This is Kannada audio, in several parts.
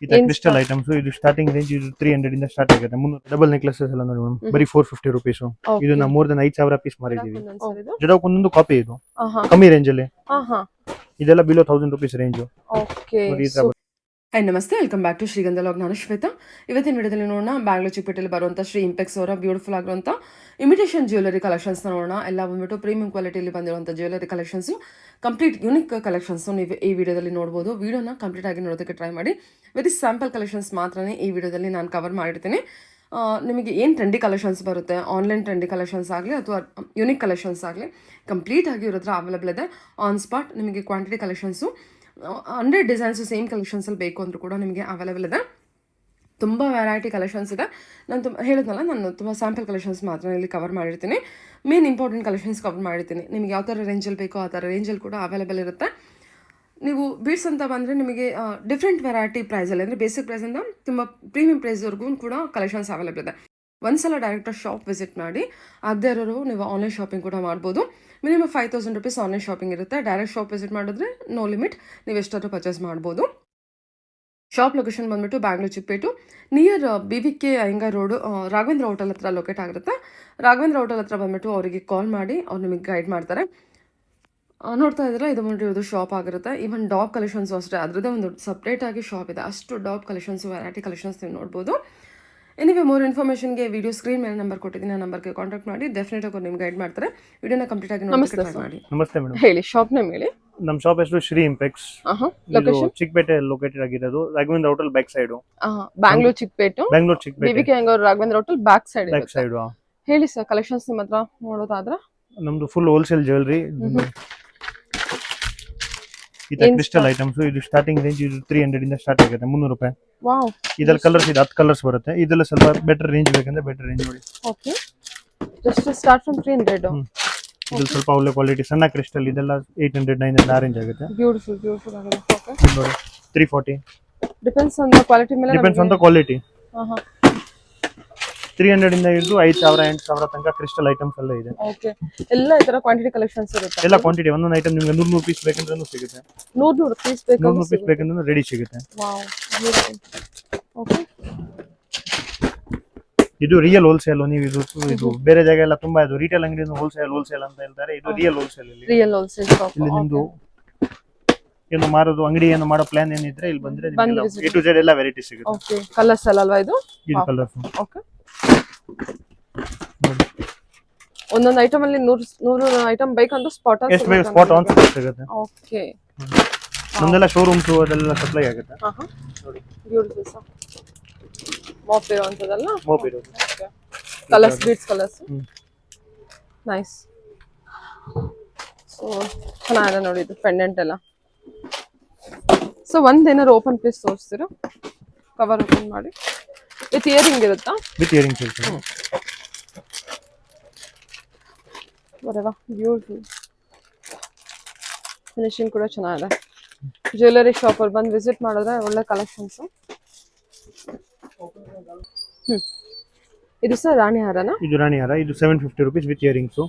ಇದು ಕ್ರಿಸ್ಟಲ್ ಐಟಮ್ಸ್. ಇದು ಸ್ಟಾರ್ಟಿಂಗ್ ರೇಂಜ್ ಇದು 300 ಇಂದ ಸ್ಟಾರ್ಟ್ ಆಗುತ್ತೆ. 300 ಡಬಲ್ ನೆಕ್ಲೆಸಸ್ ಎಲ್ಲ ನೋಡಿ ಮೇಡಮ್, ಬರೀ 450 rupees. ಇದನ್ನ ಮೋರ್ ದನ್ 5000 ಪೀಸ್ ಮಾರಿದೀವಿ. ಜಡೋಕ್ ಒಂದೊಂದು ಕಾಪಿ ಇದು ಕಮ್ಮಿ ರೇಂಜ್ ಅಲ್ಲಿ. ಇದೆಲ್ಲ below 1000 rupees range. Okay. Hi ನಮಸ್ತೆ, ವೆಲ್ಕಮ್ ಬ್ಯಾಕ್ ಟು ಶ್ರೀಗಂಧ ಲಾಗ್. ನಾನು ಶ್ವೇತಾ. ಇವತ್ತಿನ ವಿಡಿಯೋದಲ್ಲಿ ನೋಡೋಣ ಬ್ಯಾಂಗ್ಳೂರ್ ಚಿಕ್ಕಪೇಟೆಯಲ್ಲಿ ಬರುವಂಥ ಶ್ರೀ ಇಂಪೆಕ್ಸ್ ಅವರ ಬ್ಯೂಟಿಫುಲ್ ಆಗಿರುವಂಥ ಇಮಿಟೇಷನ್ ಜ್ಯುವೆಲರಿ ಕಲೆಕ್ಷನ್ಸ್ ನೋಡೋಣ. ಎಲ್ಲ ಬಂದ್ಬಿಟ್ಟು ಪ್ರೀಮಿಯಂ ಕ್ವಾಲಿಟಿಯಲ್ಲಿ ಬಂದಿರುವಂಥ jewellery collections, complete unique collections ನೀವು ಈ ವಿಡಿಯೋದಲ್ಲಿ ನೋಡ್ಬೋದು. ವಿಡಿಯೋನ ಕಂಪ್ಲೀಟ್ ಆಗಿ ನೋಡೋದಕ್ಕೆ ಟ್ರೈ ಮಾಡಿ. ವೆರಿ ಸ್ಯಾಂಪಲ್ ಕಲೆಕ್ಷನ್ಸ್ ಮಾತ್ರನೇ ಈ ವಿಡಿಯೋದಲ್ಲಿ ನಾನು ಕವರ್ ಮಾಡಿರ್ತೀನಿ. ನಿಮಗೆ ಏನು ಟ್ರೆಂಡಿ ಕಲೆಕ್ಷನ್ಸ್ ಬರುತ್ತೆ, ಆನ್ಲೈನ್ ಟ್ರೆಂಡಿ ಕಲೆಕ್ಷನ್ಸ್ ಆಗಲಿ ಅಥವಾ ಯೂನಿಕ್ ಕಲೆಕ್ಷನ್ಸ್ ಆಗಲಿ, ಕಂಪ್ಲೀಟ್ ಆಗಿ ಇರೋದ್ರ ಅವೈಲೇಬಲ್ ಇದೆ. ಆನ್ ಸ್ಪಾಟ್ ನಿಮಗೆ ಕ್ವಾಂಟಿಟಿ ಕಲೆಕ್ಷನ್ಸು 100 ಡಿಸೈನ್ಸು ಸೇಮ್ ಕಲೆಕ್ಷನ್ಸಲ್ಲಿ ಬೇಕು ಅಂದರೂ ಕೂಡ ನಿಮಗೆ ಅವೈಲೇಬಲ್ ಇದೆ. ತುಂಬ ವೆರೈಟಿ ಕಲೆಕ್ಷನ್ಸ್ ಇದೆ. ನಾನು ತುಂಬ ಸ್ಯಾಂಪಲ್ ಕಲೆಕ್ಷನ್ಸ್ ಮಾತ್ರ ಇಲ್ಲಿ ಕವರ್ ಮಾಡಿರ್ತೀನಿ. ಮೇನ್ ಇಂಪಾರ್ಟೆಂಟ್ ಕಲೆಕ್ಷನ್ಸ್ ಕವರ್ ಮಾಡಿರ್ತೀನಿ. ನಿಮಗೆ ಯಾವ ಥರ ರೇಂಜಲ್ಲಿ ಬೇಕೋ ಆ ಥರ ರೇಂಜಲ್ಲಿ ಕೂಡ ಅವೈಲೇಬಲ್ ಇರುತ್ತೆ. ನೀವು ಬೀಡ್ಸ್ ಅಂತ ಬಂದರೆ ನಿಮಗೆ ಡಿಫ್ರೆಂಟ್ ವೆರೈಟಿ ಪ್ರೈಸಲ್ಲಿ, ಅಂದರೆ ಬೇಸಿಕ್ ಪ್ರೈಸಿಂದ ತುಂಬ ಪ್ರೀಮಿಯಂ ಪ್ರೈಸ್ವರೆಗೂ ಕೂಡ ಕಲೆಕ್ಷನ್ಸ್ ಅವೈಲೇಬಲ್ ಇದೆ. ಒಂದ್ಸಲ ಡೈರೆಕ್ಟಾಗಿ ಶಾಪ್ ವಿಸಿಟ್ ಮಾಡಿ. ಆಗದೇ ಇರೋರು ನೀವು ಆನ್ಲೈನ್ ಶಾಪಿಂಗ್ ಕೂಡ ಮಾಡ್ಬೋದು. ಮಿನಿಮಮ್ 5000 rupees ಆನ್ಲೈನ್ ಶಾಪಿಂಗ್ ಇರುತ್ತೆ. ಡೈರೆಕ್ಟ್ ಶಾಪ್ ವಿಸಿಟ್ ಮಾಡಿದ್ರೆ ನೋ ಲಿಮಿಟ್, ನೀವು ಎಷ್ಟಾದರೂ ಪರ್ಚೇಸ್ ಮಾಡ್ಬೋದು. ಶಾಪ್ ಲೊಕೇಶನ್ ಬಂದುಬಿಟ್ಟು Bangalore Chickpet near BVK Iyengar road, Raghavendra hotel ಹತ್ರ ಲೊಕೇಟ್ ಆಗಿರುತ್ತೆ. ರಾಘವೇಂದ್ರ ಹೋಟೆಲ್ ಹತ್ರ ಬಂದುಬಿಟ್ಟು ಅವರಿಗೆ ಕಾಲ್ ಮಾಡಿ ಅವ್ರು ನಿಮಗೆ ಗೈಡ್ ಮಾಡ್ತಾರೆ. ನೋಡ್ತಾ ಇದ್ರೆ ಇದು ಬಂದು ಶಾಪ್ ಆಗಿರುತ್ತೆ. ಈವನ್ ಡಾಗ್ ಕಲೆಕ್ಷನ್ಸು ಅಷ್ಟೇ, ಅದರದ್ದೇ ಒಂದು ಸಪ್ರೇಟಾಗಿ ಶಾಪ್ ಇದೆ. ಅಷ್ಟು ಡಾಗ್ ಕಲೆಕ್ಷನ್ಸು, ವೆರೈಟಿ ಕಲೆಕ್ಷನ್ಸ್ ನೀವು ನೋಡ್ಬೋದು. ಎನಿವೆ ಮೋರ್ ಇನ್ಫಾರ್ಮೇಷನ್ಗೆ ವಿಡಿಯೋ ಸ್ಕ್ರೀನ್ ಮೇಲೆ ನಂಬರ್ ಕೊಟ್ಟಿದ್ದೀನಿ, ಆ ನಂಬರ್ಗೆ ಕಾಂಟ್ಯಾಕ್ಟ್ ಮಾಡಿ. ಡೆಫಿನೆಟ್ ಆಗಿ ನಿಮ್ಗೆ ಗೈಡ್ ಮಾಡ್ತಾರೆ. ವಿಡಿಯೋನ ಕಂಪ್ಲೀಟ್ ಆಗಿ ನೋಡಿ ಮಾಡಿ. ನಮಸ್ತೆ ಮೇಡಮ್, ಹೇಳಿ ಶಾಪ್ ನೇಮ್ ಹೇಳಿ. ನಮ್ಮ ಶಾಪ್ ಹೆಸರು ಶ್ರೀ ಇಂಪೆಕ್ಸ್. ಚಿಕ್ಕಪೇಟೆ ಲೊಕೇಟೆಡ್ ಆಗಿರೋದು, Raghavendra hotel back side. Bangalore Chikkapete, BVK Iyengar Raghavendra hotel back side. ಹೇಳಿ ಸರ್, ಕಲೆಕ್ಷನ್ಸ್ ನಿಮ್ಮ ಹತ್ರ ನೋಡೋದಾದ್ರೆ ನಮ್ದು ಫುಲ್ ಹೋಲ್ಸೇಲ್ ಜ್ಯುವೆಲರಿ. ಇದು ಕ್ರಿಸ್ಟಲ್ ಐಟಮ್ಸ್. ಇದು ಸ್ಟಾರ್ಟಿಂಗ್ ರೇಂಜ್ ಇದು 300 ಇಂದ ಸ್ಟಾರ್ಟ್ ಆಗುತ್ತೆ. 300 ರೂಪಾಯಿ. ವಾವ್. ಇದರ ಕಲರ್ಸ್ ಇದೆ, 10 ಕಲರ್ಸ್ ಬರುತ್ತೆ. ಇದೆಲ್ಲ ಸ್ವಲ್ಪ ಬೆಟರ್ ರೇಂಜ್ ಬೇಕಂದ್ರೆ ಬೆಟರ್ ರೇಂಜ್ ನೋಡಿ. Okay, just start from 300. ಇದು ಸ್ವಲ್ಪ ಒಳ್ಳೆ ಕ್ವಾಲಿಟಿ ಸಣ್ಣ ಕ್ರಿಸ್ಟಲ್. ಇದೆಲ್ಲ 800 900 ಆ ರೇಂಜ್ ಆಗುತ್ತೆ. ಬ್ಯೂಟಿಫುಲ್ ಆಗಿದೆ. ಓಕೆ, ನೋಡಿ 340. ಡಿಪೆಂಡ್ಸ್ ಆನ್ ದ ಕ್ವಾಲಿಟಿ ಮೇಲೆ. Depends on the quality. 300 ಇಂದ ಹಿಡಿದು 5000 8000 ತನಕ ಕ್ರಿಸ್ಟಲ್ ಐಟಮ್ಸ್ ಎಲ್ಲ ಇದೆ. ಓಕೆ, ಎಲ್ಲ ಈ ತರ ಕ್ವಾಂಟಿಟಿ ಕಲೆಕ್ಷನ್ಸ್ ಇರುತ್ತೆ. ಎಲ್ಲ ಕ್ವಾಂಟಿಟಿ, ಒಂದೊಂದು ಐಟಮ್ ನಿಮಗೆ 100 ಪೀಸ್ ಬೇಕಂದ್ರೂ ಸಿಗುತ್ತೆ. 100 ಪೀಸ್ ಬೇಕು, 100 ಪೀಸ್ ಬೇಕಂದ್ರೂ ರೆಡಿ ಸಿಗುತ್ತೆ. Wow, beautiful. ಓಕೆ, ಇದು ರಿಯಲ್ ಹೋಲ್ಸೇಲ್. ನೀವು ಇದು ಬೇರೆ ಜಾಗ ಎಲ್ಲ ತುಂಬಾ ಇದು ರಿಟೇಲ್ ಅಂಗಡಿ ಹೋಲ್ಸೇಲ್ ಅಂತ ಹೇಳ್ತಾರೆ. ಇದು real wholesale. Real wholesale shop. ಇಲ್ಲಿ ನಿಮ್ದು ಏನು ಮಾರೋದು ಅಂಗಡಿ ಏನು ಮಾಡೋ ಪ್ಲಾನ್ ಏನಿದ್ರೆ ಇಲ್ಲಿ ಬಂದ್ರೆ A to Z ಎಲ್ಲ ವೆರೈಟಿ ಸಿಗುತ್ತೆ. ಓಕೆ, ಕಲರ್ಸ್ ಅಲ್ವಾ ಇದು ಕಲರ್ಸ್. ಓಕೆ, ಒಂದೊಂದು ಐಟಮ್ ಅಲ್ಲಿ 100 ಐಟಮ್ ಬೇಕಂದ್ರೆ ಸ್ಪಾಟ್ ಆನ್ ಸಿಗುತ್ತೆ. ಓಕೆ, ನಮ್ದೆಲ್ಲ ಶೋರೂಮ್ಸ್ ಅದೆಲ್ಲ ಸಪ್ಲೈ ಆಗುತ್ತೆ. ನೋಡಿ ಬ್ಯೂಟಿಫುಲ್ ಸರ್. ಮಾಪ್ ಇರೋಂತದಲ್ಲ, ಮಾಪ್ ಇರೋದು. Colours, beads colours, nice. So ಚೆನ್ನಾಗಿದೆ ನೋಡಿ ಇದು ಪೆಂಡೆಂಟ್ ಎಲ್ಲ. ಸೊ ಒಂದೇನಾದ್ರು ಓಪನ್ ಪೀಸ್ ತೋರಿಸ್ತೀರಾ? ಕವರ್ ಓಪನ್ ಮಾಡಿ. ವಿತ್ ಇಯರಿಂಗ್ ಇರುತ್ತಾ? ವಿತ್ ಇಯರಿಂಗ್ ಇರುತ್ತೆ. ಬರವಾ, ಬ್ಯೂಟಿಫುಲ್ ಫಿನಿಶಿಂಗ್ ಕೂಡ ಚೆನ್ನಾಗಿದೆ. ಜ್ಯುವೆಲರಿ ಶಾಪ್ ಅಲ್ಲಿ ಬಂದು ವಿಸಿಟ್ ಮಾಡಿದ್ರೆ ಒಳ್ಳೆ ಕಲೆಕ್ಷನ್ಸ್. ಇದು ಸರ್ ರಾಣಿ ಹಾರನಾ? ಇದು ರಾಣಿ ಹಾರ. ಇದು 750 rupees ವಿತ್ ಇಯರಿಂಗ್ಸ್.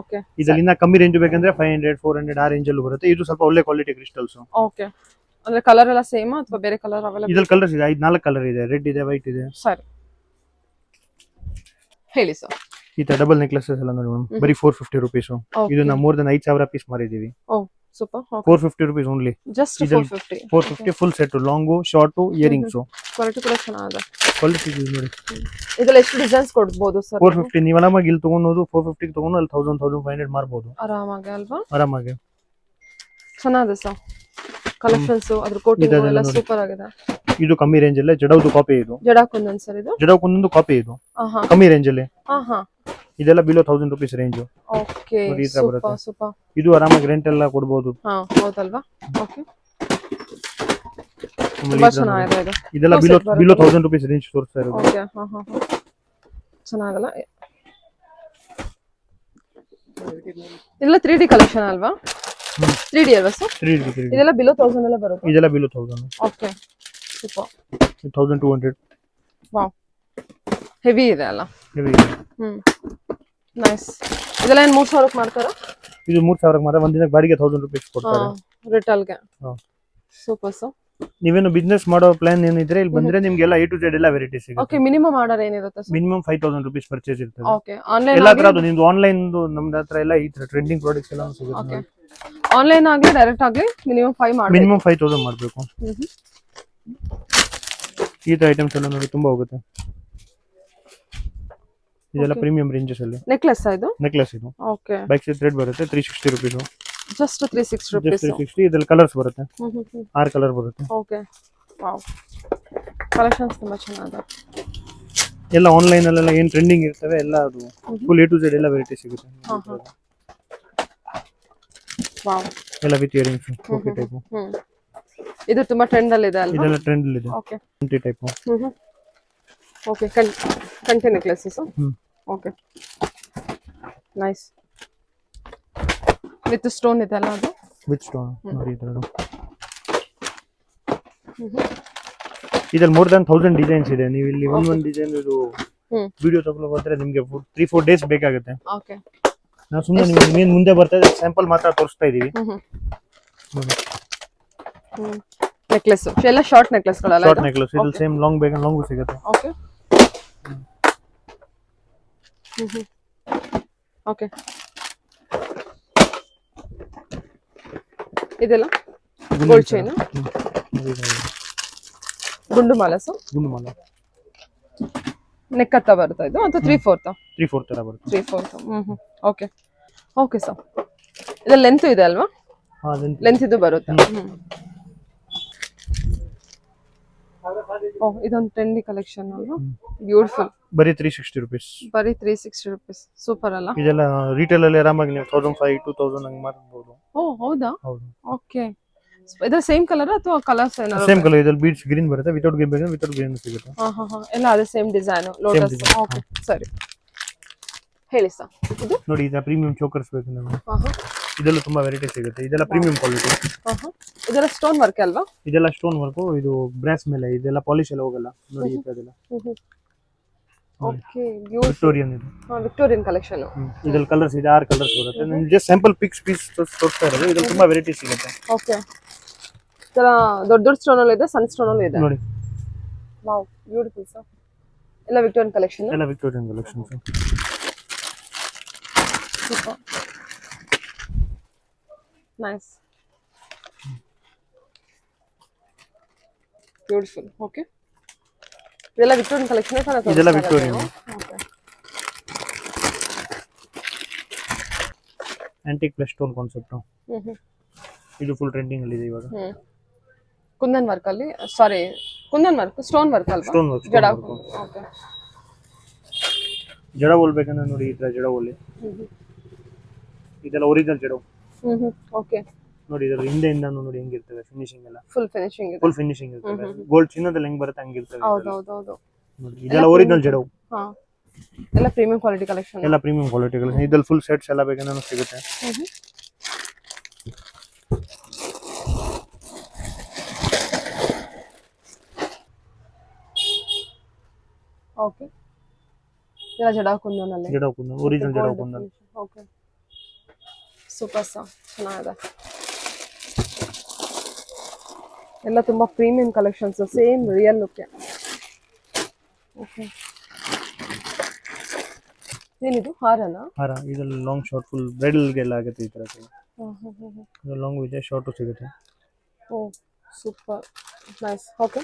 ಓಕೆ, ಇದರಿಂದ ಕಮ್ಮಿ ರೇಂಜ್ ಬೇಕಂದ್ರೆ 500 400 ಆ ರೇಂಜ್ ಅಲ್ಲಿ ಬರುತ್ತೆ. ಇದು ಸ್ವಲ್ಪ ಒಳ್ಳೆ ಕ್ವಾಲಿಟಿ ಕ್ರಿಸ್ಟಲ್ಸ್. ಓಕೆ, ಅಂದ್ರೆ ಕಲರ್ ಎಲ್ಲ ಸೇಮ್ ಅಥವಾ ಬೇರೆ ಕಲರ್ ಅವೈಲೇಬಲ್? ಇದರಲ್ಲಿ ಕಲರ್ಸ್ ಇದೆ, 4 ಕಲರ್ ಇದೆ. ರೆಡ್ ಇದೆ, ವೈಟ್ ಇದೆ. ಸರಿ, ಹೇಳಿ ಸರ್. ಈ ತರ ಡಬಲ್ ನೆಕ್ಲೆಸಸ್ ಎಲ್ಲ ನೋಡಿ ಮೇಡಮ್, ಬರೀ 450 rupees. ಇದನ್ನ ಮೋರ್ ದನ್ 5000 ಪೀಸ್ ಮಾರಿದೀವಿ. Oh super. 450 rupees only. Just 450 full set, long short earrings. Quality ಕೂಡ ಚೆನ್ನಾಗಿದೆ. ಕ್ವಾಲಿಟಿ ನೋಡಿ. ಇದೆಲ್ಲ ಎಷ್ಟು ಡಿಸೈನ್ಸ್ ಕೊಡಬಹುದು ಸರ್? 450 ನೀವು ಆರಾಮಾಗಿ ಇಲ್ಲಿ ತಗೊಂಡು 450 ಗೆ ತಗೊಂಡು ಅಲ್ಲಿ 1000 1500 ಮಾರಬಹುದು ಆರಾಮಾಗಿ ಅಲ್ವಾ? ಆರಾಮಾಗಿ. ಚೆನ್ನಾಗಿದೆ ಸರ್ ಕಲೆಕ್ಷನ್ಸ್. ಅದ್ರ ಕೋಟಿಂಗ್ ಎಲ್ಲ ಸೂಪರ್ ಆಗಿದೆ. ಇದು ಕಮ್ಮಿ ರೇಂಜ್ ಅಲ್ಲಿ ಜಡೌದು ಕಾಪಿ. ಇದು ಜಡಾಕೊಂದೊಂದು ಸರ್, ಇದು ಜಡಾಕೊಂದೊಂದು ಕಾಪಿ. ಇದು ಕಮ್ಮಿ ರೇಂಜ್ ಅಲ್ಲಿ. ಇದೆಲ್ಲ below 1000 rupees range. Okay, super. ಇದು ಆರಾಮಾಗಿ ರೆಂಟ್ ಎಲ್ಲ ಕೊಡಬಹುದು. ಹೌದಲ್ವಾ? ಓಕೆ, ತುಂಬಾ ಚೆನ್ನಾಗಿದೆ ಇದು. ಇದೆಲ್ಲ ಬಿಲೋ 1000 rupees ರೇಂಜ್ ತೋರಿಸ್ತಾ ಇರೋದು. ಓಕೆ, ಚೆನ್ನಾಗಲ್ಲ. ಇದೆಲ್ಲ 3D ಕಲೆಕ್ಷನ್ ಅಲ್ವಾ? 3D ಅಲ್ವಾ ಸರ್? 3D. ಇದೆಲ್ಲ ಬಿಲೋ 1000 ಎಲ್ಲ ಬರುತ್ತೆ. ಇದೆಲ್ಲ below 1000. Okay, super. 1200. Wow, heavy ಇದೆ ಅಲ್ಲ? ಹೆವಿ ಇದೆ. ನೈಸ್. ಇದೆಲ್ಲ ಏನು 3000ಕ್ಕೆ ಮಾಡ್ತಾರಾ? ಇದು 3000ಕ್ಕೆ ಮಾತ್ರ. ಒಂದಿನ ಬಾಡಿಗೆ 1000 rupees ಕೊಡ್ತಾರೆ ರಿಟೇಲ್ಗೆ. Super sir. ನೀವೇನು ಬಿಸ್ನೆಸ್ ಮಾಡೋ ಪ್ಲಾನ್ ಏನಿದ್ರೆ ಇಲ್ಲಿ ಬಂದ್ರೆ ನಿಮ್ಗೆಲ್ಲ A to Z ಎಲ್ಲ ವೆರೈಟಿ ಸಿಗುತ್ತೆ. ಓಕೆ ಮಿನಿಮಮ್ ಆರ್ಡರ್ ಏನಿರುತ್ತೆ ಸರ್? ಮಿನಿಮಮ್ 5000 rupees ಪರ್ಚೇಸ್ ಇರ್ತದೆ. ಓಕೆ ಆನ್ಲೈನ್ ಎಲ್ಲ ತರದ್ದು ನಿಮ್ದು ಆನ್ಲೈನ್ ನಮ್ದು ಹತ್ರ ಎಲ್ಲ ಈ ತರ ಟ್ರೆಂಡಿಂಗ್ ಪ್ರಾಡಕ್ಟ್ಸ್ ಎಲ್ಲ ಸಿಗುತ್ತೆ. ಓಕೆ ಆನ್ಲೈನ್ ಆಗಲಿ ಡೈರೆಕ್ಟ್ ಆಗಲಿ ಮಿನಿಮಮ್ 5 ಮಾಡಬೇಕು. ಮಿನಿಮಮ್ 5000 ಮಾಡಬೇಕು. ಈ ತರ ಐಟಮ್ಸ್ ಎಲ್ಲ ನೋಡಿ ತುಂಬಾ ಹೋಗುತ್ತೆ. ಇದೆಲ್ಲ ಪ್ರೀಮಿಯಂ ರೇಂಜಸ್ ಅಲ್ಲಿ ನೆಕ್ಲೆಸ್ ಇದು. ನೆಕ್ಲೆಸ್ ಇದು. ಓಕೆ ಬ್ಯಾಕ್ ಸೈಡ್ ಥ್ರೆಡ್ ಬರುತ್ತೆ 360 rupees. Just 360 rupees. 360 ಇದರಲ್ಲಿ ಕಲರ್ಸ್ ಬರುತ್ತೆ. 6 ಕಲರ್ ಬರುತ್ತೆ. ಓಕೆ ವಾವ್ ಕಲೆಕ್ಷನ್ಸ್ ತುಂಬಾ ಚೆನ್ನಾಗಿದೆ. ಎಲ್ಲ ಆನ್ಲೈನ್ ಅಲ್ಲೆಲ್ಲ ಏನ್ ಟ್ರೆಂಡಿಂಗ್ ಇರ್ತವೆ ಎಲ್ಲ ಅದು ಫುಲ್ A to Z ಎಲ್ಲ ವೆರೈಟಿ ಸಿಗುತ್ತೆ. ವಾವ್ ಎಲ್ಲ ವಿತ್ ಇಯರಿಂಗ್ಸ್ ಓಕೆ ಟೈಪ್. ಇದು ತುಂಬಾ ಟ್ರೆಂಡ್ ಅಲ್ಲಿ ಇದೆ ಅಲ್ವಾ? ಇದೆಲ್ಲ ಟ್ರೆಂಡ್ ಅಲ್ಲಿ ಇದೆ. Okay Kanti type. Okay Kanti necklaces. Okay nice with stone ಇದೆ ಅಲ್ಲ ಅದು? ವಿತ್ ಸ್ಟೋನ್ ನೋಡಿ ಇದರದು. ಇದ್ರಲ್ಲಿ ಮೋರ್ ದನ್ 1000 ಡಿಸೈನ್ಸ್ ಇದೆ. ನೀವು ಇಲ್ಲಿ ಒಂದೊಂದು ಡಿಸೈನ್ ಇದು ವಿಡಿಯೋ ತಗೊಳ್ಳೋ ಹೋದ್ರೆ ನಿಮಗೆ 3-4 ಡೇಸ್ ಬೇಕಾಗುತ್ತೆ. ಓಕೆ ನಾವು ಸುಮ್ಮನೆ ನಿಮಗೆ ಮುಂದೆ ಬರ್ತಾ ಇದೆ ಸ್ಯಾಂಪಲ್ ಮಾತ್ರ ತೋರಿಸ್ತಾ ಇದೀವಿ. ನೆಕ್ಲೆಸ್ ಎಲ್ಲ ಶಾರ್ಟ್ ನೆಕ್ಲೆಸ್ಗಳಲ್ಲ? ಶಾರ್ಟ್ ನೆಕ್ಲೆಸ್ ಇದು ಸೇಮ್ ಲಾಂಗ್ ಬೇಕು ಲಾಂಗ್ ಸಿಗುತ್ತೆ. ಓಕೆ ಓಕೆ ಇದೆಲ್ಲ ಗೋಲ್ಡ್ ಚೈನ್ ಗುಂಡು ಮಾಲ ಸರ್? ಗುಂಡು ಮಾಲ ನೆಕ್ ಹತ್ತ ಬರುತ್ತಾ ಇದು ಅಥವಾ 3/4 ತರ ಬರುತ್ತೆ. 3/4 ಓಕೆ ಓಕೆ ಸರ್. ಇದು ಲೆಂತ್ ಇದೆ ಅಲ್ವಾ? ಲೆಂತ್ ಇದು ಬರುತ್ತೆ. ಓ ಇದೊಂದು ಟ್ರೆಂಡಿ ಕಲೆಕ್ಷನ್ ಅಲ್ವಾ? ಬ್ಯೂಟಿಫುಲ್. ಬರೀ 360 rupees. ಬರೀ 360 rupees. ಸೂಪರ್ ಅಲ್ಲ? ಇದೆಲ್ಲ ರಿಟೇಲ್ ಅಲ್ಲಿ ಆರಾಮಾಗಿ ನೀವು 1500-2000 ಹಂಗೆ ಮಾರಬಹುದು. ಓ ಹೌದಾ? ಹೌದು. ಓಕೆ ಇದು ಸೇಮ್ ಕಲರ್ ಅಥವಾ ಕಲರ್ಸ್ ಏನಾದ್ರು? Same colour. ಇದರಲ್ಲಿ ಬೀಡ್ಸ್ ಗ್ರೀನ್ ಬರುತ್ತೆ. ವಿತೌಟ್ ಗ್ರೀನ್ ಬೇಕು ವಿತೌಟ್ ಗ್ರೀನ್ ಸಿಗುತ್ತೆ. ಎಲ್ಲ ಅದೇ ಸೇಮ್ ಡಿಸೈನ್ ಲೋಟಸ್. ಓಕೆ ಸರಿ ಹೇಳಿ ಸರ್. ಇದು ನೋಡಿ ಇದು ಪ್ರೀಮಿಯಂ ಚೋಕರ್ಸ್ ಬೇಕು ನಿಮಗೆ. ಇದೆಲ್ಲ ತುಂಬಾ ವೆರೈಟಿ ಸಿಗುತ್ತೆ. ಇದೆಲ್ಲ ಪ್ರೀಮಿಯಂ ಕ್ವಾಲಿಟಿ. ಇದೆಲ್ಲ ಸ್ಟೋನ್ ವರ್ಕ್ ಅಲ್ವಾ? ಇದೆಲ್ಲ ಸ್ಟೋನ್ ವರ್ಕ್. ಇದು ಬ್ರಾಸ್ ಮೇಲೆ ಇದೆಲ್ಲ ಪಾಲಿಶ್ ಎಲ್ಲ ಹೋಗಲ್ಲ ನೋಡಿ ಇದೆಲ್ಲ. ಓಕೆ ವಿಕ್ಟೋರಿಯನ್ ಇದು. Victorian collection. ಇದರಲ್ಲಿ ಕಲರ್ಸ್ ಇದೆ 6 ಕಲರ್ಸ್ ಬರುತ್ತೆ. ನಾನು ಜಸ್ಟ್ ಸ್ಯಾಂಪಲ್ ಪೀಸ್ ತೋರಿಸ್ತಾ ಇರೋದು. ಇದರಲ್ಲಿ ತುಂಬಾ ವೆರೈಟಿ ಸಿಗುತ್ತೆ. ಓಕೆ ತರ ದೊಡ್ಡ ಸ್ಟೋನ್ ಅಲ್ಲಿ ಇದೆ, ಸಣ್ಣ ಸ್ಟೋನ್ ಅಲ್ಲಿ ಇದೆ ನೋಡಿ. Wow beautiful sir. ಎಲ್ಲ ವಿಕ್ಟೋರಿಯನ್ ಕಲೆಕ್ಷನ್. ಎಲ್ಲ Victorian collection sir. Super nice beautiful. Okay ಇದೆಲ್ಲ ವಿಕ್ಟೋರಿಯನ್ ಕಲೆಕ್ಷನ್ ತಾನೇ? ಇದೆಲ್ಲ Victorian. Okay antique plus stone concept. ಇದು ಫುಲ್ ಟ್ರೆಂಡಿಂಗ್ ಅಲ್ಲಿ ಇದೆ ಇವಾಗ. ಕುಂದನ್ ವರ್ಕ್ ಅಲ್ಲಿ ಸಾರಿ ಕುಂದನ್ ವರ್ಕ್ ಸ್ಟೋನ್ ವರ್ಕ್ ಅಲ್ವಾ? Stone work. ಜಡ. ಓಕೆ ಜಡ ಹೋಲ್ಬೇಕಂದ್ರೆ ನೋಡಿ ಈ ತರ ಜಡ ಹೋಲಿ. ಇದೆಲ್ಲ ಒರಿಜಿನಲ್ ಜಡ. ಓಕೆ ನೋಡಿ ಇದರ ಹಿಂದೆಯಿಂದ ನೋಡಿ ಹೆಂಗಿರ್ತವೆ ಫಿನಿಶಿಂಗ್ ಎಲ್ಲ. ಫುಲ್ ಫಿನಿಶಿಂಗ್ ಇದೆ. ಫುಲ್ ಫಿನಿಶಿಂಗ್ ಇರ್ತವೆ. ಗೋಲ್ಡ್ ಚಿನ್ನದಲ್ಲಿ ಹೆಂಗ್ ಬರುತ್ತೆ ಹಂಗಿರ್ತವೆ. ಹೌದು ಹೌದು ಹೌದು. ನೋಡಿ ಇದೆಲ್ಲ ಒರಿಜಿನಲ್ ಜಡ. ಎಲ್ಲ ಪ್ರೀಮಿಯಂ ಕ್ವಾಲಿಟಿ ಕಲೆಕ್ಷನ್. ಎಲ್ಲ ಪ್ರೀಮಿಯಂ ಕ್ವಾಲಿಟಿ ಕಲೆಕ್ಷನ್. ಇದರಲ್ಲಿ ಫುಲ್ ಸೆಟ್ಸ್ ಎಲ್ಲ ಬೇಕಂದ್ರೆ ಸಿಗುತ್ತೆ. ಓಕೆ ಇದೆಲ್ಲ ಜಡ ಕುಂದನಲ್ಲಿ. ಜಡ ಕುಂದನ್ ಒರಿಜಿನಲ್ ಜಡ ಕುಂದನ್. ಓಕೆ ಸೂಪರ್ ಸರ್ ಚೆನ್ನಾಗಿದೆ. ಎಲ್ಲ ತುಂಬಾ premium collections same real look. Okay ಏನಿದು ಹಾರನಾ? ಹಾರ. ಇದರಲ್ಲಿ ಲಾಂಗ್ ಶಾರ್ಟ್ ಫುಲ್ ಬ್ರೈಡಲ್ ಗೆಲ್ಲ ಆಗುತ್ತೆ ಈ ತರ. ಇದು ಲಾಂಗ್ ಇದೆ ಶಾರ್ಟ್ ಸಿಗುತ್ತೆ. ಓ ಸೂಪರ್ ನೈಸ್. ಓಕೆ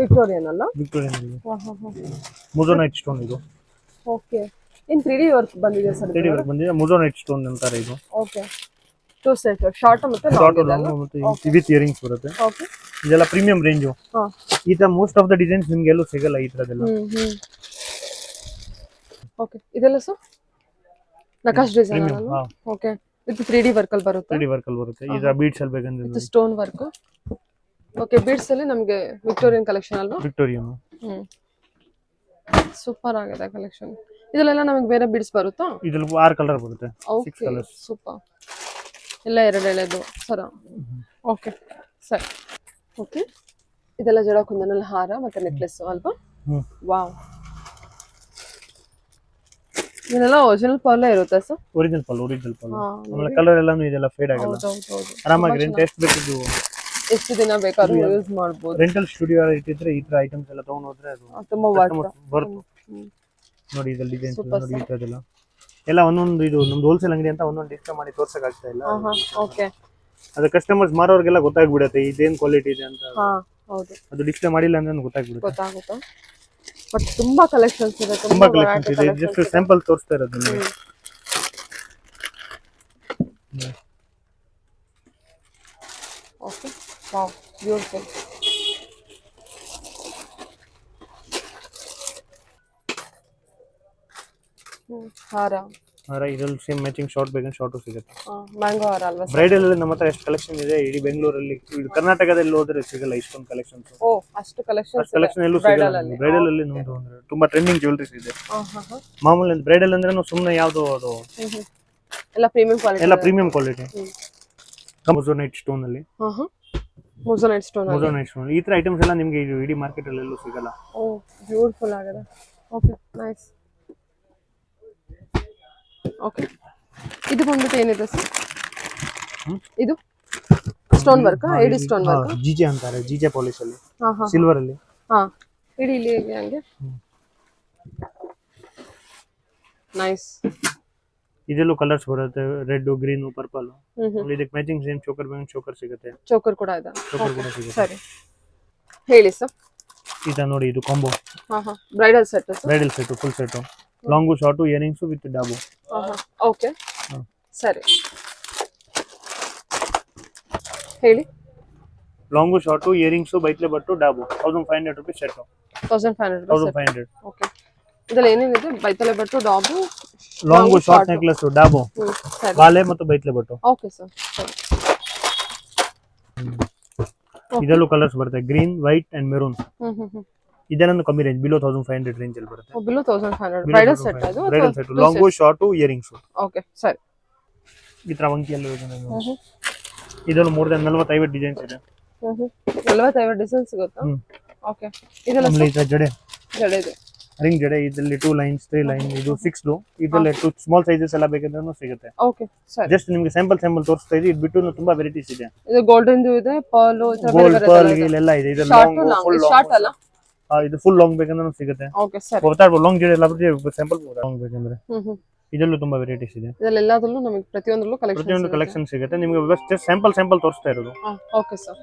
ವಿಕ್ಟೋರಿಯನ್ ಅಲ್ಲ? ವಿಕ್ಟೋರಿಯನ್ ಇದೆ. ಮೊಜೊನೈಟ್ ಸ್ಟೋನ್ ಇದು. ಓಕೆ ಇನ್ 3D ವರ್ಕ್ ಬಂದಿದೆ ಸರ್? 3D ವರ್ಕ್ ಬಂದಿದೆ. ಮೊಜೊನೈಟ್ ಸ್ಟೋನ್ ಅಂತಾರೆ ಇದು. ಓಕೆ ಟೂ ಸೆಟ್ ಶಾರ್ಟ್ ಮತ್ತೆ ಲಾಂಗ್ ಮತ್ತೆ ವಿತ್ ಇಯರಿಂಗ್ಸ್ ಬರುತ್ತೆ. ಓಕೆ ಇದೆಲ್ಲ ಪ್ರೀಮಿಯಂ ರೇಂಜ್. ಈ ತರ ಮೋಸ್ಟ್ ಆಫ್ ದ ಡಿಸೈನ್ಸ್ ನಿಮಗೆ ಎಲ್ಲೂ ಸಿಗಲ್ಲ ಈ ತರದೆಲ್ಲ. ಓಕೆ ಇದೆಲ್ಲ ಸರ್ ನಕಾಶ್ ಡಿಸೈನ್ ಅಲ್ಲ? ಓಕೆ ವಿತ್ 3D ವರ್ಕ್ ಅಲ್ಲಿ ಬರುತ್ತೆ. 3D ವರ್ಕ್ ಅಲ್ಲಿ ಬರುತ್ತೆ. ಇದರ ಬೀಡ್ಸ್ ಅಲ್ಲಿ ಬೇಕಂದ್ರೆ ಇದು ಸ್ಟೋನ್ ವರ್ಕ್. ಓಕೆ ಬೀಡ್ಸ್ ಅಲ್ಲಿ ನಮಗೆ ವಿಕ್ಟೋರಿಯನ್ ಕಲೆಕ್ಷನ್ ಅಲ್ವಾ? ವಿಕ್ಟೋರಿಯನ್. ಸೂಪರ್ ಆಗಿದೆ ಕಲೆಕ್ಷನ್. ಇದೆಲ್ಲ ನಮಗೆ ಬೇರೆ ಬೀಡ್ಸ್ ಬರುತ್ತಾ? ಇದರಲ್ಲಿ 6 ಕಲರ್ ಬರುತ್ತೆ. 6 ಕಲರ್ಸ್. ಸೂಪರ್. ಎಲ್ಲ ಎರಡು ಎಳೆದು ಸರ. ಓಕೆ ಸರಿ. ಓಕೆ ಇದೆಲ್ಲ ಜಡ ಕುಂದನಲ್ಲಿ ಹಾರ ಮತ್ತೆ ನೆಕ್ಲೆಸ್ ಅಲ್ವಾ? ವಾವ್ ಇದೆಲ್ಲ ಒರಿಜಿನಲ್ ಪರ್ಲೇ ಇರುತ್ತೆ ಸರ್. ಒರಿಜಿನಲ್ ಪಲ್ಲು ಆಮೇಲೆ ಕಲರ್ ಎಲ್ಲಾನು ಇದೆಲ್ಲ ಫೇಡ್ ಆಗಲ್ಲ. ಆರಾಮಾಗಿ ರೆಂಟ್ ಎಷ್ಟು ಬೇಕಿದ್ದು ಎಷ್ಟು ದಿನ ಬೇಕಾದ್ರೂ ಯೂಸ್ ಮಾಡಬಹುದು. ರೆಂಟಲ್ ಸ್ಟುಡಿಯೋ ಇಟ್ಟಿದ್ರೆ ಈ ತರ ಐಟಮ್ಸ್ ಎಲ್ಲ ತಗೊಂಡು ಹೋದ್ರೆ ಅದು ತುಂಬಾ ವರ್ತ್. ನೋಡಿ ಇದ್ರಲ್ಲಿ ಡಿಸೈನ್ಸ್ ನೋಡಿ ಈ ತರದೆಲ್ಲ ಎಲ್ಲ ಒಂದೊಂದು ಇದು ನಮ್ದು ಹೋಲ್ಸೇಲ್ ಅಂಗಡಿ ಅಂತ ಒಂದೊಂದು ಡಿಸ್ಪ್ಲೇ ಮಾಡಿ ತೋರ್ಸಕ್ ಆಗ್ತಾ ಇಲ್ಲ. ಓಕೆ, ಅದು ಕಸ್ಟಮರ್ಸ್ ಮಾರೋರ್ಗೆಲ್ಲ ಗೊತ್ತಾಗ್ಬಿಡುತ್ತೆ ಇದೇನ್ ಕ್ವಾಲಿಟಿ ಇದೆ ಅಂತ. ಹೌದು, ಅದು ಡಿಸ್ಪ್ಲೇ ಮಾಡಿಲ್ಲ ಅಂದ್ರೆ ಗೊತ್ತಾಗುತ್ತೆ. ಬಟ್ ತುಂಬಾ ಕಲೆಕ್ಷನ್ಸ್ ಇದೆ, ತುಂಬಾ ಕಲೆಕ್ಷನ್ಸ್ ಇದೆ. ಜಸ್ಟ್ ಸ್ಯಾಂಪಲ್ ತೋರಿಸ್ತಾ ಇರೋದು ನಿಮಗೆ. Okay, wow, beautiful. ಹಾರ ಇದ್ರಲ್ಲಿ ಸೇಮ್ ಮ್ಯಾಚಿಂಗ್ ಶಾರ್ಟ್ ಬೇಕಂದ್ರೆ ಶಾರ್ಟು ಸಿಗುತ್ತೆ. ಮ್ಯಾಂಗೋ ಹಾರ ಅಲ್ವಾ? ಬ್ರೈಡಲ್ ಅಲ್ಲಿ ನಮ್ಮ ಹತ್ರ ಎಷ್ಟು ಕಲೆಕ್ಷನ್ ಇದೆ ಇಡೀ ಬೆಂಗಳೂರಲ್ಲಿ, ಕರ್ನಾಟಕದಲ್ಲಿ ಹೋದ್ರೆ ಸಿಗಲ್ಲ ಇಷ್ಟೊಂದು ಕಲೆಕ್ಷನ್ಸ್. ಅಷ್ಟು ಕಲೆಕ್ಷನ್ ಎಲ್ಲೂ ಸಿಗಲ್ಲ. ಬ್ರೈಡಲ್ ಅಲ್ಲಿ ನಮ್ದು ಅಂದ್ರೆ ತುಂಬಾ ಟ್ರೆಂಡಿಂಗ್ ಜ್ಯುವೆಲರೀಸ್ ಇದೆ. ಮಾಮೂಲಿ ಬ್ರೈಡಲ್ ಅಂದ್ರೆ ಸುಮ್ಮನೆ ಯಾವ್ದು ಅದು ಎಲ್ಲ ಪ್ರೀಮಿಯಂ ಕ್ವಾಲಿಟಿ. ಮೊಜೋನೈಟ್ ಸ್ಟೋನ್ ಅಲ್ಲಿ ಮೊಜೋನೈಟ್ ಸ್ಟೋನ್ ಈ ತರ ಐಟಮ್ಸ್ ಎಲ್ಲ ನಿಮ್ಗೆ ಇಡೀ ಮಾರ್ಕೆಟ್ ಅಲ್ಲಿ ಎಲ್ಲೂ ಸಿಗಲ್ಲ. ಬ್ಯೂಟಿಫುಲ್ ಆಗಿದೆ. Okay, nice. ಓಕೆ, ಇದು ಬಂದ್ಬಿಟ್ಟು ಏನಿದೆ ಸರ್? ಇದು stone work, AD stone work, GJ ಅಂತಾರೆ. ಜಿಜೆ ಪಾಲಿಶ್ ಅಲ್ಲಿ ಸಿಲ್ವರ್ ಅಲ್ಲಿ ಇಡಿ ಇಲ್ಲಿ ಹಂಗೆ ನೈಸ್. ಇದೆಲ್ಲೂ ಕಲರ್ಸ್ ಬರುತ್ತೆ, ರೆಡ್, ಗ್ರೀನ್, ಪರ್ಪಲ್. ಇದಕ್ಕೆ ಮ್ಯಾಚಿಂಗ್ ಸೇಮ್ ಚೋಕರ್ ಬೇಕಂದ್ರೆ ಚೋಕರ್ ಸಿಗುತ್ತೆ. ಚೋಕರ್ ಕೂಡ ಇದೆ. ಸರಿ, ಹೇಳಿ ಸರ್. ಇದು ನೋಡಿ, ಇದು combo bridal set full set, long short earrings with ಡಾಬು. ಓಕೆ, ಸರಿ, ಹೇಳಿ. ಲಾಂಗು ಶಾರ್ಟು ಇಯರಿಂಗ್ಸ್ ಬೈತ್ಲೆ ಬಟ್ಟು ಡಾಬು 1500 ರೂಪೀಸ್ ಸೆಟ್. 1500. ಓಕೆ, ಇದರಲ್ಲಿ ಏನೇನಿದೆ? ಬೈತಲೆ ಬಟ್ಟು, ಡಾಬು, ಲಾಂಗು ಶಾರ್ಟ್ ನೆಕ್ಲೆಸ್, ಡಾಬು, ಬಾಲೆ ಮತ್ತು ಬೈತ್ಲೆ ಬಟ್ಟು. ಓಕೆ ಸರ್, ಸರಿ. ಇದರಲ್ಲೂ ಕಲರ್ಸ್ ಬರುತ್ತೆ, ಗ್ರೀನ್, ವೈಟ್ ಅಂಡ್ ಮೆರೂನ್. ಇದೆಲ್ಲ ಕಮ್ಮಿ ರೇಂಜ್, ಬಿಲೋ 1500 ರೇಂಜ್ ಅಲ್ಲಿ ಬರುತ್ತೆ. Below 1500 bridal set. ಅದು bridal set, long short earrings. Okay, ಸರಿ. ಈ ತರ ವಂಕಿ ಎಲ್ಲ ಇದೆ. ಇದರಲ್ಲಿ ಮೋರ್ ದನ್ 45 ಡಿಸೈನ್ಸ್ ಇದೆ. 45 ಡಿಸೈನ್ ಸಿಗುತ್ತಾ? ಓಕೆ, ಇದೆಲ್ಲ ಜಡೆ ಇದೆ, ರಿಂಗ್ ಜಡೆ. ಇದರಲ್ಲಿ 2 ಲೈನ್ಸ್ 3 ಲೈನ್, ಇದು 6 ಇದರಲ್ಲಿ 2 ಸ್ಮಾಲ್ ಸೈಜಸ್ ಎಲ್ಲ ಬೇಕಂದ್ರೂ ಸಿಗುತ್ತೆ. ಓಕೆ, ಸರಿ. ಜಸ್ಟ್ ನಿಮಗೆ ಸ್ಯಾಂಪಲ್ ತೋರಿಸ್ತಾ ಇದ್ದೀವಿ. ಇದು ಬಿಟ್ಟು ತುಂಬಾ ವೆರೈಟೀಸ್ ಇದೆ. ಇದು ಗೋಲ್ಡನ್ ಇದೆ, ಪರ್ಲ್, ಗೋಲ್ಡ್ ಪರ್ಲ್ ಎಲ್ಲ ಇದೆ. ಇದು ಶಾರ್ಟ್ ಅಲ್ಲ, ಇದು ಫುಲ್ ಲಾಂಗ್ ಬೇಕಂದ್ರೂ ಸಿಗುತ್ತೆ. ಓಕೆ, ಸರಿ. ಲಾಂಗ್ ಜಡೆ ಎಲ್ಲ ಸ್ಯಾಂಪಲ್ ಲಾಂಗ್ ಬೇಕಂದ್ರೆ ಇದರಲ್ಲೂ ತುಂಬಾ ವೆರೈಟೀಸ್ ಇದೆ. ಇದೆಲ್ಲದರಲ್ಲೂ ನಮಗೆ ಪ್ರತಿಯೊಂದರಲ್ಲೂ ಕಲೆಕ್ಷನ್ ಸಿಗುತ್ತೆ. ನಿಮಗೆ ಜಸ್ಟ್ ಸ್ಯಾಂಪಲ್ ತೋರಿಸ್ತಾ ಇರೋದು. Okay sir.